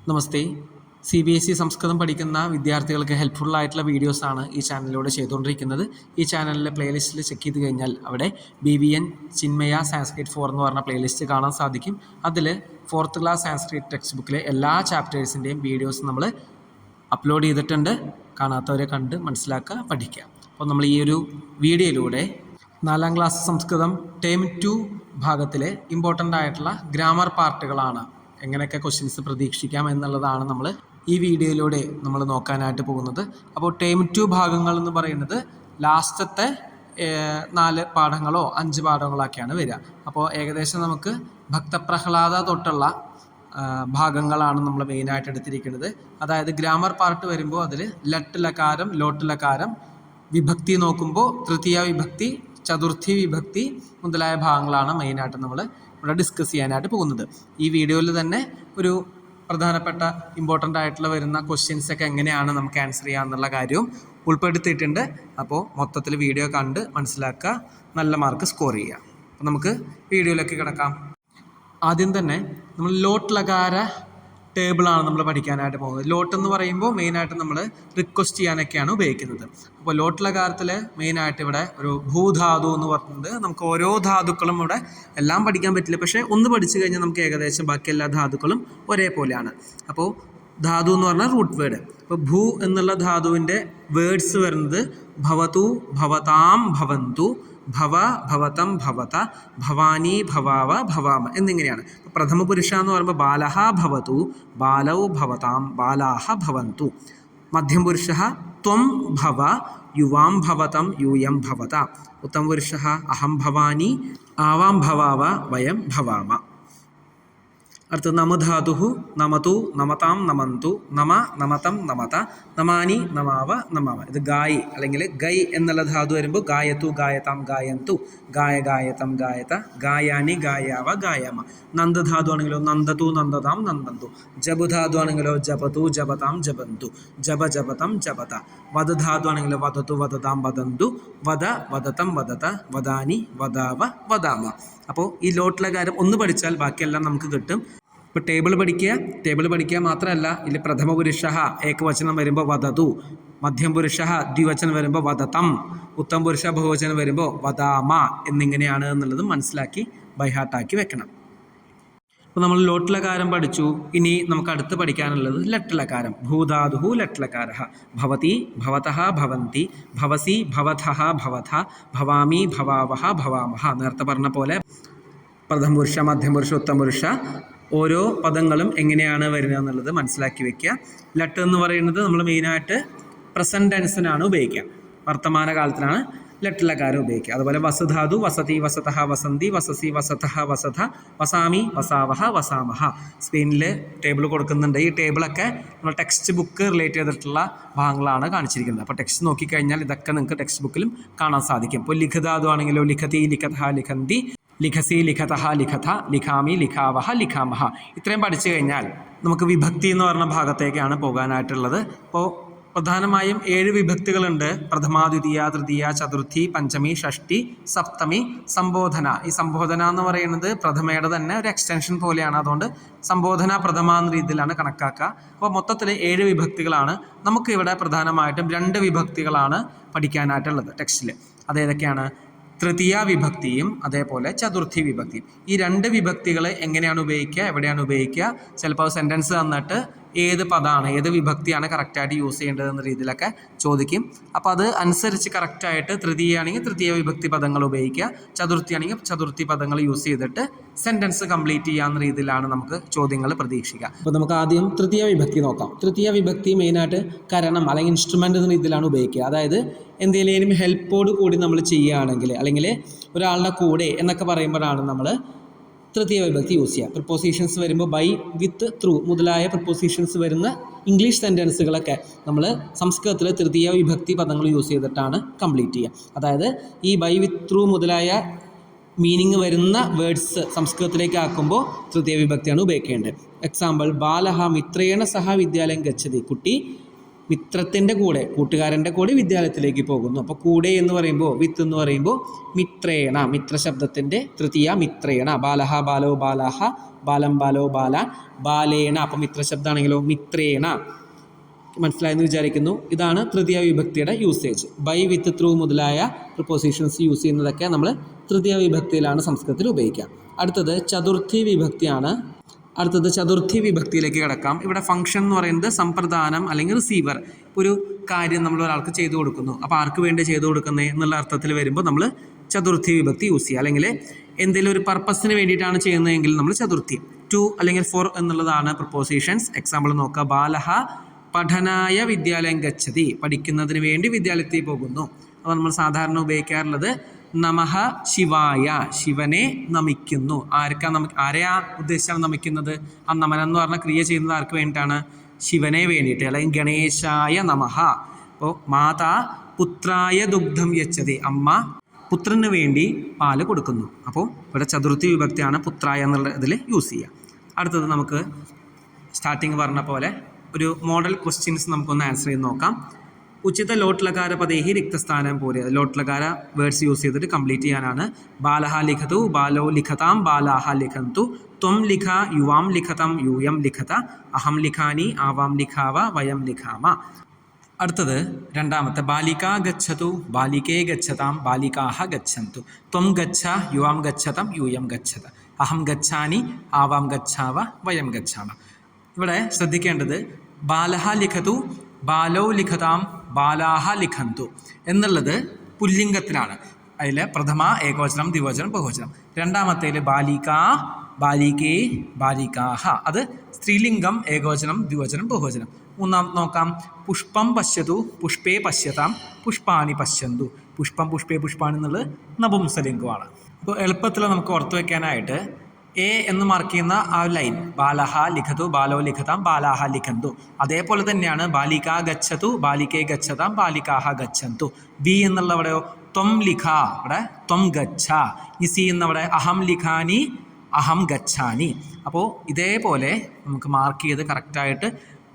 നമസ്തേ. CBSE സംസ്കൃതം പഠിക്കുന്ന വിദ്യാർത്ഥികൾക്ക് ഹെൽപ്ഫുള്ളായിട്ടുള്ള വീഡിയോസാണ് ഈ ചാനലിലൂടെ ചെയ്തുകൊണ്ടിരിക്കുന്നത്. ഈ ചാനലിലെ പ്ലേലിസ്റ്റിൽ ചെക്ക് ചെയ്ത് കഴിഞ്ഞാൽ അവിടെ BVN ചിന്മയ സാൻസ്ക്രിറ്റ് 4 എന്ന് പറഞ്ഞ പ്ലേലിസ്റ്റ് കാണാൻ സാധിക്കും. അതിൽ 4th ക്ലാസ് സാൻസ്ക്രിറ്റ് ടെക്സ്റ്റ് ബുക്കിലെ എല്ലാ ചാപ്റ്റേഴ്സിൻ്റെയും വീഡിയോസ് നമ്മൾ അപ്ലോഡ് ചെയ്തിട്ടുണ്ട്. കാണാത്തവരെ കണ്ട് മനസ്സിലാക്കുക, പഠിക്കുക. അപ്പോൾ നമ്മൾ ഈ ഒരു വീഡിയോയിലൂടെ 4ാം ക്ലാസ് സംസ്കൃതം ടേം 2 ഭാഗത്തിലെ ഇമ്പോർട്ടൻ്റ് ആയിട്ടുള്ള ഗ്രാമർ പാർട്ടുകളാണ്, എങ്ങനെയൊക്കെ ക്വസ്റ്റ്യൻസ് പ്രതീക്ഷിക്കാം എന്നുള്ളതാണ് നമ്മൾ ഈ വീഡിയോയിലൂടെ നമ്മൾ നോക്കാനായിട്ട് പോകുന്നത്. അപ്പോൾ ടേം 2 ഭാഗങ്ങൾ എന്ന് പറയുന്നത് ലാസ്റ്റത്തെ 4 പാഠങ്ങളോ 5 പാഠങ്ങളൊക്കെയാണ് വരിക. അപ്പോൾ ഏകദേശം നമുക്ക് ഭക്തപ്രഹ്ലാദ തൊട്ടുള്ള ഭാഗങ്ങളാണ് നമ്മൾ മെയിനായിട്ട് എടുത്തിരിക്കുന്നത്. അതായത് ഗ്രാമർ പാർട്ട് വരുമ്പോൾ അതിൽ ലട്ട് ലകാരം ലോട്ട് ലകാരം, വിഭക്തി നോക്കുമ്പോൾ തൃതീയ വിഭക്തി ചതുർത്ഥി വിഭക്തി മുതലായ ഭാഗങ്ങളാണ് മെയിനായിട്ട് നമ്മൾ ഇവിടെ ഡിസ്കസ് ചെയ്യാനായിട്ട് പോകുന്നത്. ഈ വീഡിയോയിൽ തന്നെ ഒരു പ്രധാനപ്പെട്ട ഇമ്പോർട്ടൻ്റ് ആയിട്ടുള്ള വരുന്ന ക്വസ്റ്റ്യൻസൊക്കെ എങ്ങനെയാണ് നമുക്ക് ആൻസർ ചെയ്യാമെന്നുള്ള കാര്യവും ഉൾപ്പെടുത്തിയിട്ടുണ്ട്. അപ്പോൾ മൊത്തത്തിൽ വീഡിയോ കണ്ട് മനസ്സിലാക്കുക, നല്ല മാർക്ക് സ്കോർ ചെയ്യുക. അപ്പോൾ നമുക്ക് വീഡിയോയിലേക്ക് കിടക്കാം. ആദ്യം തന്നെ നമ്മൾ ലോട്ട് ലകാര ടേബിളാണ് നമ്മൾ പഠിക്കാനായിട്ട് പോകുന്നത്. ലോട്ട് എന്ന് പറയുമ്പോൾ മെയിനായിട്ട് നമ്മൾ റിക്വസ്റ്റ് ചെയ്യാനൊക്കെയാണ് ഉപയോഗിക്കുന്നത്. അപ്പോൾ ലോട്ട് ലകാരത്തിൽ മെയിനായിട്ട് ഇവിടെ ഒരു ഭൂധാതു എന്ന് പറഞ്ഞിട്ടുണ്ട്. നമുക്ക് ഓരോ ധാതുക്കളും ഇവിടെ എല്ലാം പഠിക്കാൻ പറ്റില്ല, പക്ഷേ ഒന്ന് പഠിച്ചു കഴിഞ്ഞാൽ നമുക്ക് ഏകദേശം ബാക്കി എല്ലാ ധാതുക്കളും ഒരേപോലെയാണ്. അപ്പോൾ ധാതു എന്ന് പറഞ്ഞാൽ റൂട്ട് വേർഡ്. അപ്പോൾ ഭൂ എന്നുള്ള ധാതുവിൻ്റെ വേർഡ്സ് വരുന്നത് ഭവതു ഭവതാം ഭവന്തു, ഭവ ഭവതം ഭവത, ഭവാനി ഭവാവ ഭവാമ എന്നിങ്ങനെയാണ്. പ്രഥമ പുരുഷ എന്ന് പറയുമ്പോൾ ബാലഹ ഭവതു, ബാലൗ ഭവതാം, ബാലാഹ ഭവന്തു. മധ്യം പുരുഷ ത്വം ഭവ, യുവാം ഭവതം, യൂയം ഭവത. ഉത്തമ പുരുഷ അഹം ഭവാനി, ആവാം ഭവാവ, വയം ഭവാമ. അടുത്തത് നമധാതു നമതു, നമതാം നമന്തു, നമ നമതം നമത, നമാനി നമാവ നമാവ. ഇത് ഗായി അല്ലെങ്കിൽ ഗൈ എന്നുള്ള ധാതു വരുമ്പോൾ ഗായത്തു ഗായതാം ഗായന്തു, ഗായ ഗായതം ഗായത, ഗായാനി ഗായാവ ഗായാമ. നന്ദധാതു ആണെങ്കിലോ നന്ദതു നന്ദതാം നന്ദന്തു. ജബുധാതു ആണെങ്കിലോ ജപതു ജപതാം ജപന്തു, ജപ ജപതം ജപത. വധധാതു ആണെങ്കിലോ വധതു വധതാം വദന്തു, വധ വധതം വദത, വദാനി വദാവ വദാമ. അപ്പോൾ ഈ ലോട്ടിലെ കാര്യം ഒന്ന് പഠിച്ചാൽ ബാക്കിയെല്ലാം നമുക്ക് കിട്ടും. ഇപ്പോൾ ടേബിൾ പഠിക്കുക മാത്രമല്ല, ഇതിൽ പ്രഥമ പുരുഷ ഏകവചനം വരുമ്പോൾ വദതു, മധ്യം പുരുഷ ദ്വിവചനം വരുമ്പോൾ വദതം, ഉത്തമ പുരുഷ ബഹുവചനം വരുമ്പോൾ വദാമ എന്നിങ്ങനെയാണ് എന്നുള്ളത് മനസ്സിലാക്കി ബൈഹാർട്ടാക്കി വെക്കണം. അപ്പോൾ നമ്മൾ ലോട്ടിലകാരം പഠിച്ചു. ഇനി നമുക്ക് അടുത്ത് പഠിക്കാനുള്ളത് ലട്ടിലകാരം. ഭൂധാതു ലട്ടിലകാര. ഭവതി ഭവതഃ ഭവന്തി, ഭവസി ഭവതഃ ഭവഥ, ഭവാമി ഭവാവഹ ഭവാമഹ. നേരത്തെ പറഞ്ഞ പോലെ പ്രഥമ പുരുഷ മധ്യം പുരുഷ ഉത്തമ പുരുഷ ഓരോ പദങ്ങളും എങ്ങനെയാണ് വരുന്നത് എന്നുള്ളത് മനസ്സിലാക്കി വെക്കുക. ലട്ട് എന്ന് പറയുന്നത് നമ്മൾ മെയിനായിട്ട് പ്രസൻറ്റ് ടെൻസിനാണ് ഉപയോഗിക്കുക, വർത്തമാനകാലത്തിനാണ് ലട്ടിലകാരം ഉപയോഗിക്കുക. അതുപോലെ വസുധാതു വസതി വസതഃ വസന്തി, വസസി വസതഃ വസഥ, വസാമി വസാവഹ വസാമഹ. സ്ക്രീനിൽ ടേബിൾ കൊടുക്കുന്നുണ്ട്. ഈ ടേബിളൊക്കെ നമ്മൾ ടെക്സ്റ്റ് ബുക്ക് റിലേറ്റ് ചെയ്തിട്ടുള്ള ഭാഗങ്ങളാണ് കാണിച്ചിരിക്കുന്നത്. അപ്പോൾ ടെക്സ്റ്റ് നോക്കിക്കഴിഞ്ഞാൽ ഇതൊക്കെ നിങ്ങൾക്ക് ടെക്സ്റ്റ് ബുക്കിലും കാണാൻ സാധിക്കും. ഇപ്പോൾ ലിഖിതാതു ആണെങ്കിലോ ലിഖതി ലിഖതഃ ലിഖന്തി, ലിഖസി ലിഖതഃ ലിഖഥ, ലിഖാമി ലിഖാവഹ ലിഖാമഹ. ഇത്രയും പഠിച്ചു കഴിഞ്ഞാൽ നമുക്ക് വിഭക്തി എന്ന് പറഞ്ഞ ഭാഗത്തേക്കാണ് പോകാനായിട്ടുള്ളത്. ഇപ്പോൾ പ്രധാനമായും 7 വിഭക്തികളുണ്ട്. പ്രഥമ ദ്വിതീയ തൃതീയ ചതുർത്ഥി പഞ്ചമി ഷഷ്ടി സപ്തമി സംബോധന. ഈ സംബോധന എന്ന് പറയുന്നത് പ്രഥമയുടെ തന്നെ ഒരു എക്സ്റ്റൻഷൻ പോലെയാണ്. അതുകൊണ്ട് സംബോധന പ്രഥമ എന്ന രീതിയിലാണ് കണക്കാക്കുക. അപ്പോൾ മൊത്തത്തിൽ 7 വിഭക്തികളാണ്. നമുക്കിവിടെ പ്രധാനമായിട്ടും 2 വിഭക്തികളാണ് പഠിക്കാനായിട്ടുള്ളത് ടെക്സ്റ്റിൽ. അതേതൊക്കെയാണ്? തൃതീയ വിഭക്തിയും അതേപോലെ ചതുർത്ഥി വിഭക്തിയും. ഈ 2 വിഭക്തികൾ എങ്ങനെയാണ് ഉപയോഗിക്കുക, എവിടെയാണ് ഉപയോഗിക്കുക, ചിലപ്പോൾ സെൻറ്റൻസ് തന്നിട്ട് ഏത് പദമാണ് ഏത് വിഭക്തിയാണ് കറക്റ്റായിട്ട് യൂസ് ചെയ്യേണ്ടതെന്ന രീതിയിലൊക്കെ ചോദിക്കും. അപ്പോൾ അത് അനുസരിച്ച് കറക്റ്റായിട്ട് തൃതീയാണെങ്കിൽ തൃതീയ വിഭക്തി പദങ്ങൾ ഉപയോഗിക്കുക, ചതുർത്ഥിയാണെങ്കിൽ ചതുർത്ഥി പദങ്ങൾ യൂസ് ചെയ്തിട്ട് സെൻറ്റൻസ് കംപ്ലീറ്റ് ചെയ്യാവുന്ന രീതിയിലാണ് നമുക്ക് ചോദ്യങ്ങൾ പ്രതീക്ഷിക്കുക. അപ്പോൾ നമുക്ക് ആദ്യം തൃതീയ വിഭക്തി നോക്കാം. തൃതീയ വിഭക്തി മെയിനായിട്ട് കരണം അല്ലെങ്കിൽ ഇൻസ്ട്രുമെൻ്റ് എന്ന രീതിയിലാണ് ഉപയോഗിക്കുക. അതായത് എന്തെങ്കിലും ഹെൽപ്പോട് കൂടി നമ്മൾ ചെയ്യുകയാണെങ്കിൽ അല്ലെങ്കിൽ ഒരാളുടെ കൂടെ എന്നൊക്കെ പറയുമ്പോഴാണ് നമ്മൾ തൃതീയ വിഭക്തി യൂസ് ചെയ്യുക. പ്രിപ്പോസിഷൻസ് വരുമ്പോൾ ബൈ, വിത്ത്, ത്രൂ മുതലായ പ്രിപ്പോസിഷൻസ് വരുന്ന ഇംഗ്ലീഷ് സെൻറ്റൻസുകളൊക്കെ നമ്മൾ സംസ്കൃതത്തിൽ തൃതീയ വിഭക്തി പദങ്ങൾ യൂസ് ചെയ്തിട്ടാണ് കംപ്ലീറ്റ് ചെയ്യുക. അതായത് ഈ ബൈ, വിത്ത്, ത്രൂ മുതലായ മീനിങ് വരുന്ന വേർഡ്സ് സംസ്കൃതത്തിലേക്ക് ആക്കുമ്പോൾ തൃതീയ വിഭക്തിയാണ് ഉപയോഗിക്കേണ്ടത്. എക്സാമ്പിൾ, ബാലഹ മിത്രേണ സഹ വിദ്യാലയം ഗച്ഛതി. കുട്ടി മിത്രത്തിൻ്റെ കൂടെ, കൂട്ടുകാരൻ്റെ കൂടെ വിദ്യാലയത്തിലേക്ക് പോകുന്നു. അപ്പോൾ കൂടെ എന്ന് പറയുമ്പോൾ, വിത്ത് എന്ന് പറയുമ്പോൾ മിത്രേണ, മിത്രശബ്ദത്തിൻ്റെ തൃതീയ മിത്രേണ. ബാലഹ ബാലോ ബാലാഹ, ബാലം ബാലോ ബാലാൻ, ബാലേണ. അപ്പോൾ മിത്രശബ്ദമാണെങ്കിലോ മിത്രേണ. മനസ്സിലായെന്ന് വിചാരിക്കുന്നു. ഇതാണ് തൃതീയ വിഭക്തിയുടെ യൂസേജ്. ബൈ, വിത്ത്, ത്രൂ മുതലായ പ്രിപ്പോസിഷൻസ് യൂസ് ചെയ്യുന്നതൊക്കെ നമ്മൾ തൃതീയ വിഭക്തിയിലാണ് സംസ്കൃതത്തിൽ ഉപയോഗിക്കുക. അടുത്തത് ചതുർത്ഥി വിഭക്തിയാണ്. അടുത്തത് ചതുർത്ഥി വിഭക്തിയിലേക്ക് കിടക്കാം. ഇവിടെ ഫംഗ്ഷൻ എന്ന് പറയുന്നത് സമ്പ്രദാനം അല്ലെങ്കിൽ റിസീവർ. ഒരു കാര്യം നമ്മൾ ഒരാൾക്ക് ചെയ്തു കൊടുക്കുന്നു. അപ്പോൾ ആർക്ക് വേണ്ടി ചെയ്തു കൊടുക്കുന്നത് എന്നുള്ള അർത്ഥത്തിൽ വരുമ്പോൾ നമ്മൾ ചതുർത്ഥി വിഭക്തി യൂസ് ചെയ്യുക. അല്ലെങ്കിൽ എന്തെങ്കിലും ഒരു പർപ്പസിന് വേണ്ടിയിട്ടാണ് ചെയ്യുന്നതെങ്കിൽ നമ്മൾ ചതുർത്ഥി. ടു അല്ലെങ്കിൽ ഫോർ എന്നുള്ളതാണ് പ്രിപ്പോസിഷൻസ്. എക്സാമ്പിൾ നോക്കുക. ബാലഹ പഠനായ വിദ്യാലയം ഗച്ഛതി, പഠിക്കുന്നതിന് വേണ്ടി വിദ്യാലയത്തിൽ പോകുന്നു. അപ്പോൾ നമ്മൾ സാധാരണ ഉപയോഗിക്കാറുള്ളത് നമഃ ശിവായ, ശിവനെ നമിക്കുന്നു. ആരെയാ ഉദ്ദേശിച്ചാണ് നമിക്കുന്നത്? ആ നമനം എന്ന് പറഞ്ഞാൽ ക്രിയ ചെയ്യുന്നത് ആർക്ക് വേണ്ടിയിട്ടാണ്? ശിവനെ വേണ്ടിയിട്ട്. അല്ലെങ്കിൽ ഗണേശായ നമഃ. അപ്പോൾ മാതാ പുത്രായ ദുഗ്ധം യച്ഛതി, അമ്മ പുത്രന് വേണ്ടി പാല് കൊടുക്കുന്നു. അപ്പോൾ ഇവിടെ ചതുർത്ഥി വിഭക്തിയാണ് പുത്രായ എന്നുള്ള ഇതിൽ യൂസ് ചെയ്യുക. അടുത്തത് നമുക്ക് സ്റ്റാർട്ടിങ് പറഞ്ഞ പോലെ ഒരു മോഡൽ ക്വസ്റ്റ്യൻസ് നമുക്കൊന്ന് ആൻസർ ചെയ്ത് നോക്കാം. ഉചിത ലോട്ട് ലകാര പദേഹി റിക്തസ്ഥാനം പോലെ ലോട്ട് ലകാര വേർഡ്സ് യൂസ് ചെയ്തിട്ട് കംപ്ലീറ്റ് ചെയ്യാനാണ്. ബാലഹ ലിഖതു, ബാലോ ലിഖതാം, ബാലാഹ ലിഖന്തു, ത്വം ലിഖ, യുവാം ലിഖതം, യൂയം ലിഖത, അഹം ലിഖാനി, ആവാം ലിഖാവ, വയം ലിഖാമ. അടുത്തത് രണ്ടാമത്തെ. ബാലിക ഗച്ഛതു, ബാലികേ ഗച്ഛതാം, ബാലികാഹ ഗച്ഛന്തു, ത്വം ഗച്ഛ, യുവാം ഗച്ഛതം, യൂയം ഗച്ഛത, അഹം ഗച്ഛാനി, ആവാം ഗച്ഛാവ, വയം ഗച്ഛാമ. ഇവിടെ ശ്രദ്ധിക്കേണ്ടത് ബാലഹ ലിഖതു, ബാലോ ലിഖതാം, ബാലാഹ ലിഖന്തു എന്നുള്ളത് പുല്ലിംഗത്തിലാണ്. അതിൽ പ്രഥമ ഏകവചനം, ദ്വിവചനം, ബഹുവചനം. രണ്ടാമത്തേൽ ബാലിക, ബാലികേ, ബാലികാഹ, അത് സ്ത്രീലിംഗം, ഏകവചനം, ദ്വിവചനം, ബഹുവചനം. മൂന്നാം നോക്കാം. പുഷ്പം പശ്യതു, പുഷ്പേ പശ്യതാം, പുഷ്പാണി പശ്യന്തു. പുഷ്പം, പുഷ്പേ, പുഷ്പാണി എന്നുള്ളത് നപുംസലിംഗമാണ്. അപ്പോൾ എളുപ്പത്തിൽ നമുക്ക് ഓർത്തു വയ്ക്കാനായിട്ട് എ എന്ന് മാർക്ക് ചെയ്യുന്ന ആ ലൈൻ ബാലഹ ലിഖതു, ബാലോ ലിഖതാം, ബാലാഹ ലിഖന്തു. അതേപോലെ തന്നെയാണ് ബാലിക ഗച്ഛതു, ബാലികേ ഗച്ഛതാം, ബാലികാഹ ഗച്ഛന്തു. ബി എന്നുള്ളവിടെയോ ത്വം ലിഖ, ഇവിടെ ത്വം ഗച്ഛ. ഈ സി എന്നവിടെ അഹം ലിഖാനി, അഹം ഗച്ഛാനി. അപ്പോൾ ഇതേപോലെ നമുക്ക് മാർക്ക് ചെയ്ത് കറക്റ്റായിട്ട്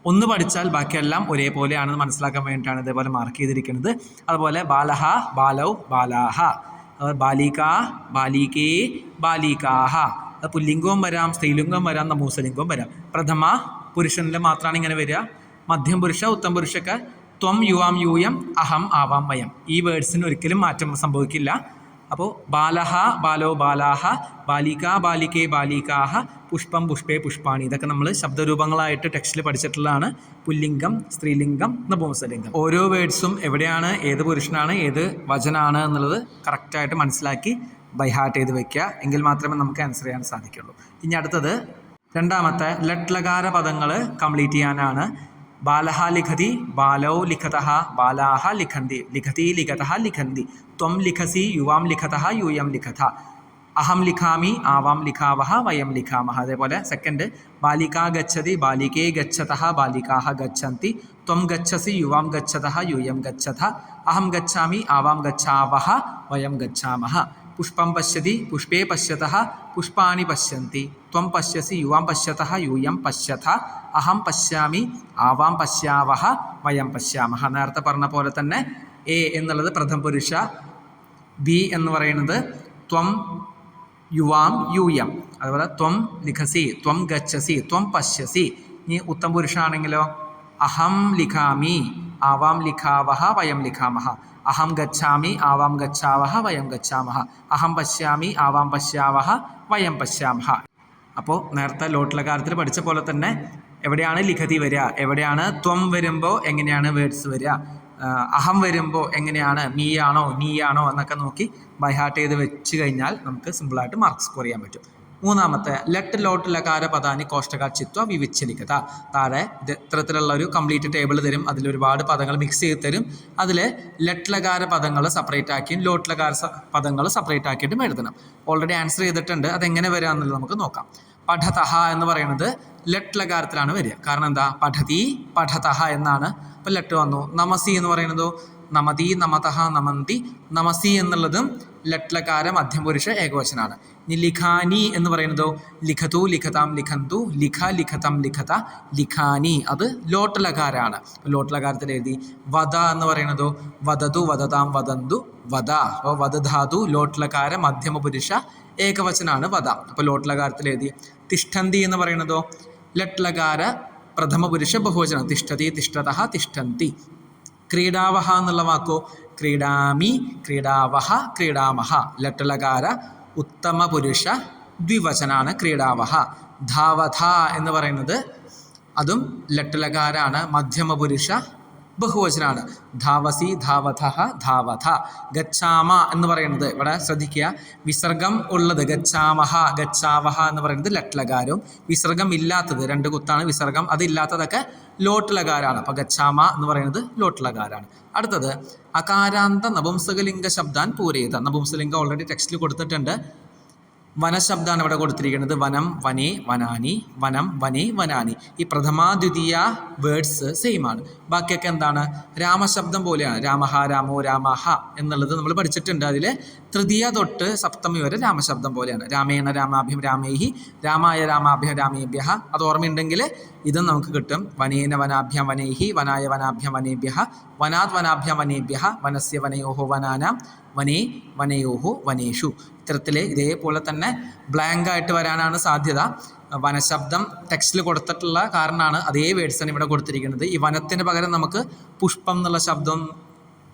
ഒന്ന് പഠിച്ചാൽ ബാക്കിയെല്ലാം ഒരേപോലെയാണെന്ന് മനസ്സിലാക്കാൻ വേണ്ടിയിട്ടാണ് ഇതേപോലെ മാർക്ക് ചെയ്തിരിക്കുന്നത്. അതുപോലെ ബാലഹ, ബാലൗ, ബാലാഹ, ബാലിക, ബാലികേ, ബാലികാഹ. അത് പുല്ലിംഗവും വരാം, സ്ത്രീലിംഗവും വരാം, നപുംസലിംഗവും വരാം. പ്രഥമ പുരുഷനിൽ മാത്രമാണ് ഇങ്ങനെ വരിക. മധ്യം പുരുഷ, ഉത്തം പുരുഷക്ക് ത്വം, യുവാം, യൂയം, അഹം, ആവാം, വയം. ഈ വേർഡ്സിന് ഒരിക്കലും മാറ്റം സംഭവിക്കില്ല. അപ്പോൾ ബാലഹ, ബാലോ, ബാലാഹ, ബാലിക, ബാലികേ, ബാലികാഹ, പുഷ്പം, പുഷ്പേ, പുഷ്പാണി. ഇതൊക്കെ നമ്മൾ ശബ്ദരൂപങ്ങളായിട്ട് ടെക്സ്റ്റിൽ പഠിച്ചിട്ടുള്ളതാണ്. പുല്ലിംഗം, സ്ത്രീലിംഗം, നപുംസലിംഗം. ഓരോ വേർഡ്സും എവിടെയാണ്, ഏത് പുരുഷനാണ്, ഏത് വചനാണ് എന്നുള്ളത് കറക്റ്റായിട്ട് മനസ്സിലാക്കി ബൈഹാർട്ട് ചെയ്ത് വെക്കുക. എങ്കിൽ മാത്രമേ നമുക്ക് ആൻസർ ചെയ്യാൻ സാധിക്കുള്ളൂ. ഇനി അടുത്തത് രണ്ടാമത്തെ ലട്ലകാര പദങ്ങൾ കംപ്ലീറ്റ് ചെയ്യാനാണ്. ബാലഹ ലിഖതി, ബാലോ ലിഖതഃ, ബാലാഹ ലിഖന്തി, ലിഖതി ലിഖതഃ ലിഖന്തി, ത്വം ലിഖസി, യുവാം ലിഖതഃ, യൂയം ലിഖത, അഹം ലിഖാമി, ആവാം ലിഖാവഹ, വയം ലിഖാമഹ. അതേപോലെ സെക്കൻഡ്. ബാലിക ഗച്ഛതി, ബാലികേ ഗച്ഛതഃ, ബാലികാഹ ഗച്ഛന്തി, ത്വം ഗച്ഛസി, യുവാം ഗച്ഛതഃ, യൂയം ഗച്ഛത, അഹം ഗച്ഛാമി, ആവാം ഗച്ഛാവഹ, വയം ഗച്ഛാമഹ. പുഷ്പം പശ്യതി, പുഷ്പേ പശ്യതഃ, പുഷ്പാണി പശ്യന്തി, ത്വം പശ്യസി, യുവാം പശ്യതഃ, യൂയം പശ്യത, അഹം പശ്യാമി, ആവാം പശ്യാവഹ, വയം പശ്യാമഹ. നേരത്തെ പറഞ്ഞ പോലെ തന്നെ എ എന്നുള്ളത് പ്രഥമ പുരുഷ, ബി എന്ന് പറയുന്നത് ത്വം, യുവാം, യൂയം. അതുപോലെ ത്വം ലിഖസി, ത്വം ഗച്ഛസി, ത്വം പശ്യസി. ഇനി ഉത്തം പുരുഷാണെങ്കിലോ അഹം ലിഖാമി, ആവാം ലിഖാവഹ, വയം ലിഖാമഹ. അഹം ഗച്ഛാമി, ആവാം ഗച്ഛാവഹ, വയം ഗച്ഛാമഹ. അഹം പശ്യാമി, ആവാം പശ്യാവഹ, വയം പശ്യാമഹ. അപ്പോൾ നേരത്തെ ലോട്ടിലകാരത്തിൽ പഠിച്ച പോലെ തന്നെ എവിടെയാണ് ലിഖതി വരിക, എവിടെയാണ് ത്വം വരുമ്പോൾ എങ്ങനെയാണ് വേർഡ്സ് വരിക, അഹം വരുമ്പോൾ എങ്ങനെയാണ് മീയാണോ നീയാണോ എന്നൊക്കെ നോക്കി ബൈഹാർട്ട് ചെയ്ത് വെച്ച് കഴിഞ്ഞാൽ നമുക്ക് സിമ്പിളായിട്ട് മാർക്ക് സ്കോർ ചെയ്യാൻ പറ്റും. മൂന്നാമത്തെ ലെറ്റ് ലോട്ട് ലകാര പദാനി കോഷ്ടകാച്ചിത്വ വിവിച്ഛലിക്കത. താഴെ ഇത്തരത്തിലുള്ള ഒരു കംപ്ലീറ്റ് ടേബിൾ തരും. അതിലൊരുപാട് പദങ്ങൾ മിക്സ് ചെയ്ത് തരും. അതിൽ ലെറ്റ് ലകാര പദങ്ങൾ സെപ്പറേറ്റ് ആക്കിയും ലോട്ട് ലകാര പദങ്ങൾ സെപ്പറേറ്റ് ആക്കിയിട്ടും എഴുതണം. ഓൾറെഡി ആൻസർ ചെയ്തിട്ടുണ്ട്. അതെങ്ങനെ വരിക എന്നുള്ളത് നമുക്ക് നോക്കാം. പഠതഹ എന്ന് പറയുന്നത് ലെറ്റ് ലകാരത്തിലാണ് വരിക. കാരണം എന്താ, പഠതി, പഠതഹ എന്നാണ്. അപ്പോൾ ലെറ്റ് വന്നു. നമസി എന്ന് പറയുന്നതോ നമതി, നമതഹ, നമന്തി. നമസി എന്നുള്ളതും ലട്ലകാര മധ്യമപുരുഷ ഏകവചനാണ്. ഇനി ലിഖാനി എന്ന് പറയുന്നതോ ലിഖതു ലിഖതാം ലിഖന്തു ലിഖ ലിഖതം ലിഖത ലിഖാനി, അത് ലോട്ട്ലകാരാണ്. ലോട്ട്ലകാരത്തിൽ എഴുതി. വദ എന്ന് പറയുന്നതോ വദതു വദതാം വദന്തു വദ. അപ്പോൾ വദധാതു ലോട്ട്ലകാര മധ്യമപുരുഷ ഏകവചനാണ് വദ. അപ്പോൾ ലോട്ട്ലകാരത്തിൽ എഴുതി. തിഷ്ഠന്തി എന്ന് പറയുന്നതോ ലട്ലകാര പ്രഥമപുരുഷ ബഹുവചനം. തിഷ്ഠതി തിഷ്ഠതഃ തിഷ്ഠന്തി. ക്രീഡാവഹ എന്നുള്ള വാക്കോ ക്രീഡാമി ക്രീഡാവഹ ക്രീഡാമഹ. ലട്ലകാര ഉത്തമ പുരുഷ ദ്വിവചനാണ് ക്രീഡാവഹ. ധാവഥ എന്ന് പറയുന്നത് അതും ലട്ലകാരാണ്, മധ്യമപുരുഷ ബഹുവചനാണ്. ധാവസി ധാവഥഃ ധാവഥ. ഗച്ഛാമ എന്ന് പറയുന്നത് ഇവിടെ ശ്രദ്ധിക്കുക, വിസർഗം ഉള്ളത് ഗച്ഛാമഹ ഗച്ഛാവഹ എന്ന് പറയുന്നത് ലട്ലകാരവും, വിസർഗം ഇല്ലാത്തത് 2 കുത്താണ് വിസർഗം, അതില്ലാത്തതൊക്കെ ലോട്ട്ലകാരാണ്. അപ്പോൾ ഗച്ഛാമ എന്ന് പറയുന്നത് ലോട്ട്ലകാരാണ്. അടുത്തത് അകാരാന്ത നപുംസകലിംഗ ശബ്ദാൻ പൂരേത. നപുംസലിംഗം ഓൾറെഡി ടെക്സ്റ്റിൽ കൊടുത്തിട്ടുണ്ട്. വനശബ്ദമാണ് ഇവിടെ കൊടുത്തിരിക്കുന്നത്. വനം വനേ വനാനി, വനം വനേ വനാനി. ഈ പ്രഥമാദ്വിതീയ വേർഡ്സ് സെയിം ആണ്. ബാക്കിയൊക്കെ എന്താണ്, രാമശബ്ദം പോലെയാണ്. രാമഹ രാമോ രാമഹ എന്നുള്ളത് നമ്മൾ പഠിച്ചിട്ടുണ്ട്. അതിൽ തൃതീയ തൊട്ട് സപ്തമി വരെ രാമശബ്ദം പോലെയാണ്. രാമേണ രാമാഭ്യം രാമേഹി, രാമായ രാമാഭ്യം രാമേഭ്യ. അത് ഓർമ്മയുണ്ടെങ്കിൽ ഇതും നമുക്ക് കിട്ടും. വനേന വനാഭ്യം വനേഹി, വനായ വനാഭ്യം വനേഭ്യ, വനാത് വനാഭ്യം വനേഭ്യ, വനസ്യ വനയോഹോ വനാനാം, വനേ വനയോഹോ വനേഷു. ഇത്തരത്തിൽ ഇതേപോലെ തന്നെ ബ്ലാങ്ക് ആയിട്ട് വരാനാണ് സാധ്യത. വനശബ്ദം ടെക്സ്റ്റിൽ കൊടുത്തിട്ടുള്ള കാരണമാണ് അതേ വേർഡ്സാണ് ഇവിടെ കൊടുത്തിരിക്കുന്നത്. ഈ വനത്തിന് പകരം നമുക്ക് പുഷ്പം എന്നുള്ള ശബ്ദം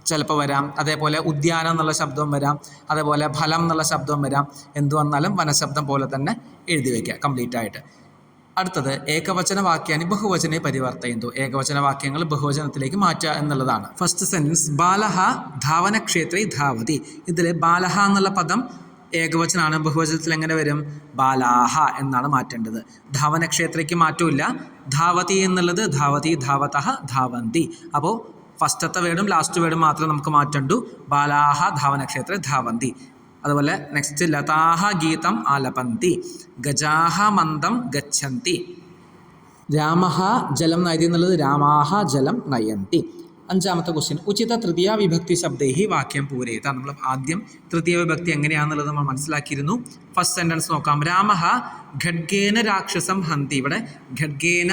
ചിലപ്പോൾ വരാം, അതേപോലെ ഉദ്യാനം എന്നുള്ള ശബ്ദവും വരാം, അതേപോലെ ഫലം എന്നുള്ള ശബ്ദവും വരാം. എന്തു വന്നാലും വനശബ്ദം പോലെ തന്നെ എഴുതി വയ്ക്കുക കംപ്ലീറ്റ് ആയിട്ട്. അടുത്തത് ഏകവചന വാക്യാനി ബഹുവചനെ പരിവർത്തയന്തു. ഏകവചന വാക്യങ്ങൾ ബഹുവചനത്തിലേക്ക് മാറ്റുക എന്നുള്ളതാണ്. ഫസ്റ്റ് സെൻറ്റൻസ് ബാലഹ ധാവനക്ഷേത്രേ ധാവതി. ഇതിൽ ബാലഹ എന്നുള്ള പദം ഏകവചനാണ്. ബഹുവചനത്തിൽ എങ്ങനെ വരും? ബാലാഹ എന്നാണ് മാറ്റേണ്ടത്. ധാവനക്ഷേത്രയ്ക്ക് മാറ്റമില്ല. ധാവതി എന്നുള്ളത് ധാവതി ധാവതഃ ധാവന്തി. അപ്പോൾ ഫസ്റ്റത്തെ വേർഡും ലാസ്റ്റ് വേർഡും മാത്രമേ നമുക്ക് മാറ്റണ്ടു. ബാലാഹ ധാവനക്ഷേത്രേ ധാവന്തി. അതുപോലെ നെക്സ്റ്റ് ലതാഹ ഗീതം ആലപന്തി, ഗജാഹ മന്ദം ഗച്ഛന്തി. രാമഹ ജലം നയതി എന്നുള്ളത് രാമാഹ ജലം നയന്തി. അഞ്ചാമത്തെ ക്വസ്റ്റ്യൻ ഉചിത തൃതീയ വിഭക്തി ശബ്ദേഹി വാക്യം പൂരേത. നമ്മൾ ആദ്യം തൃതീയ വിഭക്തി എങ്ങനെയാണെന്നുള്ളത് നമ്മൾ മനസ്സിലാക്കിയിരുന്നു. ഫസ്റ്റ് സെൻറ്റൻസ് നോക്കാം. രാമഹ ഖഡ്ഗേന രാക്ഷസം ഹന്തി. ഇവിടെ ഖഡ്ഗേന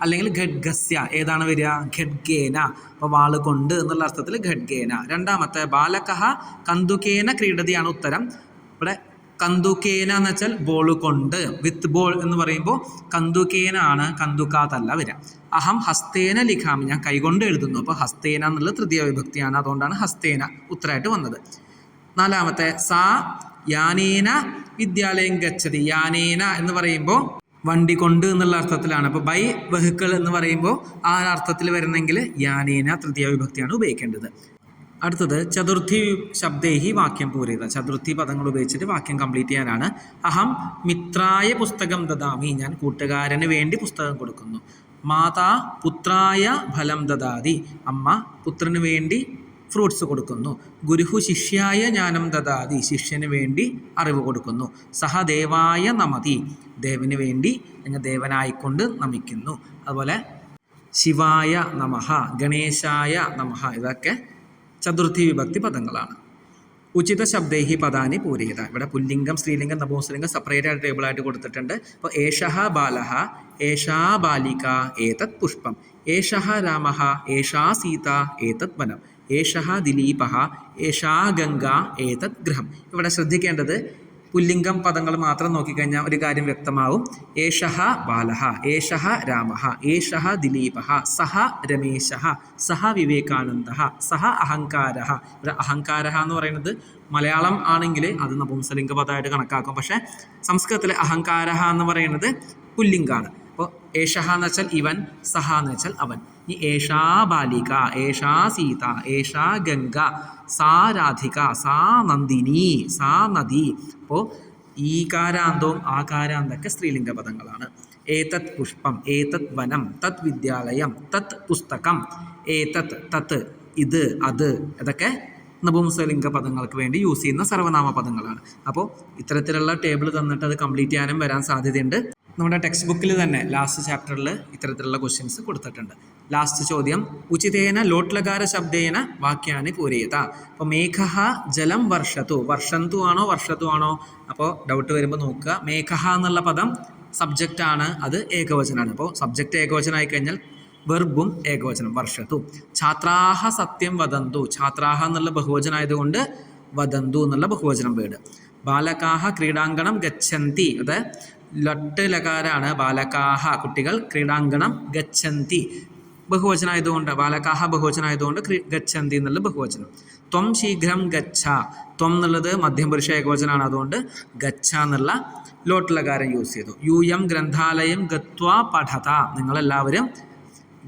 അല്ലെങ്കിൽ ഖഡ്ഗസ്യ ഏതാണ് വരിക? ഖഡ്ഗേന. അപ്പോൾ വാള് കൊണ്ട് എന്നുള്ള അർത്ഥത്തിൽ ഖഡ്ഗേന. രണ്ടാമത്തെ ബാലകഹ കന്തുകേന ക്രീഡതിയാണ് ഉത്തരം. ഇവിടെ കന്തുകേന എന്ന് വെച്ചാൽ ബോൾ കൊണ്ട്, വിത്ത് ബോൾ എന്ന് പറയുമ്പോൾ കന്തുകേന ആണ്, കന്തുക്കാത്തല്ല വരിക. അഹം ഹസ്തേന ലിഖാമി, ഞാൻ കൈകൊണ്ട് എഴുതുന്നു. അപ്പോൾ ഹസ്തേന എന്നുള്ളത് തൃതീയ വിഭക്തിയാണ്, അതുകൊണ്ടാണ് ഹസ്തേന ഉത്തരമായിട്ട് വന്നത്. നാലാമത്തെ സാ യാനേന വിദ്യാലയം ഗച്ഛതി. യാനേന എന്ന് പറയുമ്പോൾ വണ്ടി കൊണ്ട് എന്നുള്ള അർത്ഥത്തിലാണ്. അപ്പോൾ ബൈ വെഹിക്കിൾ എന്ന് പറയുമ്പോൾ ആ അർത്ഥത്തിൽ വരുന്നെങ്കിൽ യാനേന തൃതീയ വിഭക്തിയാണ് ഉപയോഗിക്കേണ്ടത്. അടുത്തത് ചതുർത്ഥി ശബ്ദേഹി വാക്യം പൂരേത. ചതുർത്ഥി പദങ്ങൾ ഉപയോഗിച്ചിട്ട് വാക്യം കംപ്ലീറ്റ് ചെയ്യാനാണ്. അഹം മിത്രായ പുസ്തകം ദദാമി, ഞാൻ കൂട്ടുകാരന് വേണ്ടി പുസ്തകം കൊടുക്കുന്നു. മാതാ പുത്രായ ഫലം ദദാതി, അമ്മ പുത്രന് വേണ്ടി ഫ്രൂട്ട്സ് കൊടുക്കുന്നു. ഗുരുഹു ശിഷ്യായ ജ്ഞാനം ദദാതി, ശിഷ്യന് വേണ്ടി അറിവ് കൊടുക്കുന്നു. സഹദേവായ നമതി, ദേവന് വേണ്ടി അല്ലെങ്കിൽ ദേവനായിക്കൊണ്ട് നമിക്കുന്നു. അതുപോലെ ശിവായ നമഃ, ഗണേശായ നമഃ, ഇതൊക്കെ ചതുർത്ഥി വിഭക്തി പദങ്ങളാണ്. ഉചിത ശബ്ദേഹി പദാനി പൂരേത. ഇവിടെ പുല്ലിംഗം സ്ത്രീലിംഗം നപുംസലിംഗം സെപ്പറേറ്റ് ആയിട്ട് ടേബിളായിട്ട് കൊടുത്തിട്ടുണ്ട്. അപ്പോൾ ഏഷഃ ബാലഃ, ഏഷാ ബാലിക, ഏതത് പുഷ്പം, ഏഷഃ രാമഃ, ഏഷാ സീത, ഏതത് വനം, ഏഷഃ ദിലീപഃ, ഏഷാ ഗംഗ, ഏതത് ഗൃഹം. ഇവിടെ ശ്രദ്ധിക്കേണ്ടത് പുല്ലിംഗം പദങ്ങൾ മാത്രം നോക്കിക്കഴിഞ്ഞാൽ ഒരു കാര്യം വ്യക്തമാവും. ഏഷഃ ബാലഃ, ഏഷഃ രാമഃ, ഏഷഃ ദിലീപഃ, സഹ രമേശഃ, സഹ വിവേകാനന്ദഃ, സഹ അഹങ്കാരഃ. ഇവിടെ അഹങ്കാരഃ എന്ന് പറയുന്നത് മലയാളം ആണെങ്കിൽ അത് നപുംസലിംഗ പദമായിട്ട് കണക്കാക്കും. പക്ഷേ സംസ്കൃതത്തിലെ അഹങ്കാരഃ എന്ന് പറയുന്നത് പുല്ലിംഗാണ്. അപ്പോൾ ഏഷഃ എന്ന് വെച്ചാൽ ഇവൻ, സഹ എന്ന് വെച്ചാൽ അവൻ. ഈ ഏഷാ ബാലിക, ഏഷാ സീത, ഏഷാ ഗംഗ, സാ രാധിക, സാ നന്ദിനി, സാ നദി. അപ്പോൾ ഈകാരാന്തവും ആകാരാന്തൊക്കെ സ്ത്രീലിംഗ പദങ്ങളാണ്. ഏതത് പുഷ്പം, ഏതത് വനം, തത് വിദ്യാലയം, തത് പുസ്തകം, ഏതത് തത് ഇത് അത്, ഇതൊക്കെ നപുംസകലിംഗ പദങ്ങൾക്ക് വേണ്ടി യൂസ് ചെയ്യുന്ന സർവനാമ പദങ്ങളാണ്. അപ്പോൾ ഇത്തരത്തിലുള്ള ടേബിൾ തന്നിട്ട് അത് കംപ്ലീറ്റ് ചെയ്യാനും വരാൻ സാധ്യതയുണ്ട്. നമ്മുടെ ടെക്സ്റ്റ് ബുക്കിൽ തന്നെ ലാസ്റ്റ് ചാപ്റ്ററിൽ ഇത്തരത്തിലുള്ള ക്വസ്റ്റ്യൻസ് കൊടുത്തിട്ടുണ്ട്. ലാസ്റ്റ് ചോദ്യം ഉചിതേന ലോട്ട്ലകാര ശബ്ദേന വാക്യാനി പൂരയത. അപ്പോൾ മേഘ ജലം വർഷത്തു, വർഷന്തു ആണോ വർഷത്തു ആണോ? അപ്പോൾ ഡൗട്ട് വരുമ്പോൾ നോക്കുക. മേഘ എന്നുള്ള പദം സബ്ജക്റ്റ് ആണ്, അത് ഏകവചനമാണ്. അപ്പോൾ സബ്ജക്റ്റ് ഏകവചനമായി കഴിഞ്ഞാൽ വെർബും ഏകവചനം വർഷത്തു. ഛാത്രാഹ സത്യം വദന്തു, ഛാത്രാഹ എന്നുള്ള ബഹുവചനമായതുകൊണ്ട് വദന്തു എന്നുള്ള ബഹുവചനം വേർഡ്. ബാലകാഹ ക്രീഡാങ്കണം ഗച്ഛന്തി, അത് ലട്ട് ലകാരാണ്. ബാലകാഹ കുട്ടികൾ, ക്രീഡാങ്കണം ഗച്ഛന്തി ബഹുവചനമായതുകൊണ്ട്, ബാലകാഹ ബഹുവചനമായതുകൊണ്ട് ഗച്ഛന്തി എന്നുള്ള ബഹുവചനം. ത്വം ശീഘ്രം ഗച്ഛ, ത്വം എന്നുള്ളത് മധ്യപുരുഷ ഏകവചനമാണ്, അതുകൊണ്ട് ഗച്ഛ എന്നുള്ള ലോട്ട് ലകാരം യൂസ് ചെയ്തു. യൂയം ഗ്രന്ഥാലയം ഗത്വാ പഠത, നിങ്ങളെല്ലാവരും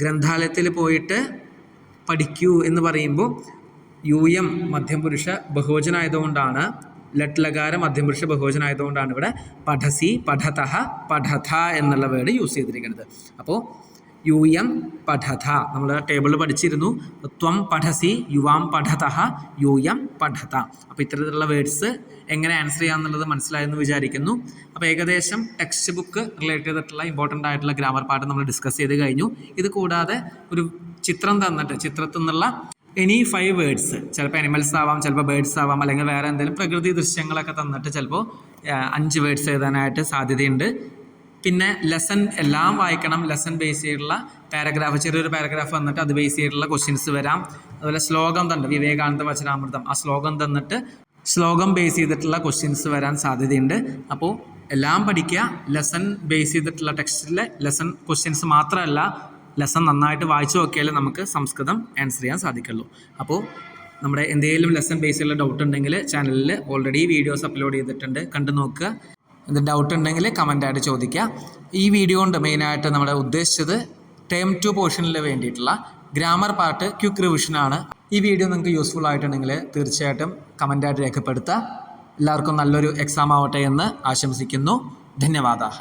ഗ്രന്ഥാലയത്തിൽ പോയിട്ട് പഠിക്കൂ എന്ന് പറയുമ്പോൾ യൂയം മധ്യപുരുഷ ബഹുവചനമായതുകൊണ്ടാണ്, ലട്ട് ലകാര മധ്യപുരുഷ ബഹുവചനമായതുകൊണ്ടാണ് ഇവിടെ പഠസി പഠതഃ പഠഥ എന്നുള്ള വേർഡ് യൂസ് ചെയ്തിരിക്കുന്നത്. അപ്പോൾ യൂയം പഠഥ നമ്മൾ ടേബിളിൽ പഠിച്ചിരുന്നു. ത്വം പഠസി യുവാം പഠതഃ യൂയം പഠത. അപ്പോൾ ഇത്തരത്തിലുള്ള വേർഡ്സ് എങ്ങനെ ആൻസർ ചെയ്യാമെന്നുള്ളത് മനസ്സിലായെന്ന് വിചാരിക്കുന്നു. അപ്പോൾ ഏകദേശം ടെക്സ്റ്റ് ബുക്ക് റിലേറ്റ് ചെയ്തിട്ടുള്ള ഇമ്പോർട്ടൻ്റ് ആയിട്ടുള്ള ഗ്രാമർ പാർട്ട് നമ്മൾ ഡിസ്കസ് ചെയ്ത് കഴിഞ്ഞു. ഇത് കൂടാതെ ഒരു ചിത്രം തന്നിട്ട് ചിത്രത്തിൽ നിന്നുള്ള എനി 5 വേർഡ്സ്, ചിലപ്പോൾ അനിമൽസ് ആവാം, ചിലപ്പോൾ ബേർഡ്സ് ആവാം, അല്ലെങ്കിൽ വേറെ എന്തെങ്കിലും പ്രകൃതി ദൃശ്യങ്ങളൊക്കെ തന്നിട്ട് ചിലപ്പോൾ 5 വേർഡ്സ് എഴുതാനായിട്ട് സാധ്യതയുണ്ട്. പിന്നെ ലെസൺ എല്ലാം വായിക്കണം. ലെസൺ ബേസ് ചെയ്തിട്ടുള്ള പാരഗ്രാഫ്, ചെറിയൊരു പാരഗ്രാഫ് തന്നിട്ട് അത് ബേസ് ചെയ്തിട്ടുള്ള ക്വസ്റ്റ്യൻസ് വരാം. അതുപോലെ ശ്ലോകം തന്നിട്ട് വിവേകാനന്ദ വചനാമൃതം, ആ ശ്ലോകം തന്നിട്ട് ശ്ലോകം ബേസ് ചെയ്തിട്ടുള്ള ക്വസ്റ്റ്യൻസ് വരാൻ സാധ്യതയുണ്ട്. അപ്പോൾ എല്ലാം പഠിക്കുക. ലെസൺ ബേസ് ചെയ്തിട്ടുള്ള ടെക്സ്റ്റിലെ ലെസൺ ക്വസ്റ്റ്യൻസ് മാത്രമല്ല, ലെസൺ നന്നായിട്ട് വായിച്ചു നോക്കിയാലേ നമുക്ക് സംസ്കൃതം ആൻസർ ചെയ്യാൻ സാധിക്കുള്ളൂ. അപ്പോൾ നമ്മുടെ എന്തെങ്കിലും ലെസൺ ബേസ് ചെയ്തുള്ള ഡൗട്ട് ഉണ്ടെങ്കിൽ ചാനലിൽ ഓൾറെഡി വീഡിയോസ് അപ്ലോഡ് ചെയ്തിട്ടുണ്ട്, കണ്ടു നോക്കുക. ഇത് ഡൗട്ട് ഉണ്ടെങ്കിൽ കമൻ്റായിട്ട് ചോദിക്കുക. ഈ വീഡിയോ കൊണ്ട് മെയിനായിട്ട് നമ്മുടെ ഉദ്ദേശിച്ചത് ടേം 2 പോർഷനിൽ വേണ്ടിയിട്ടുള്ള ഗ്രാമർ പാർട്ട് ക്വിക്ക് റിവിഷനാണ്. ഈ വീഡിയോ നിങ്ങൾക്ക് യൂസ്ഫുൾ ആയിട്ടുണ്ടെങ്കിൽ തീർച്ചയായിട്ടും കമൻ്റായിട്ട് രേഖപ്പെടുത്തുക. എല്ലാവർക്കും നല്ലൊരു എക്സാം ആവട്ടെ എന്ന് ആശംസിക്കുന്നു. ധന്യവാദാഹ.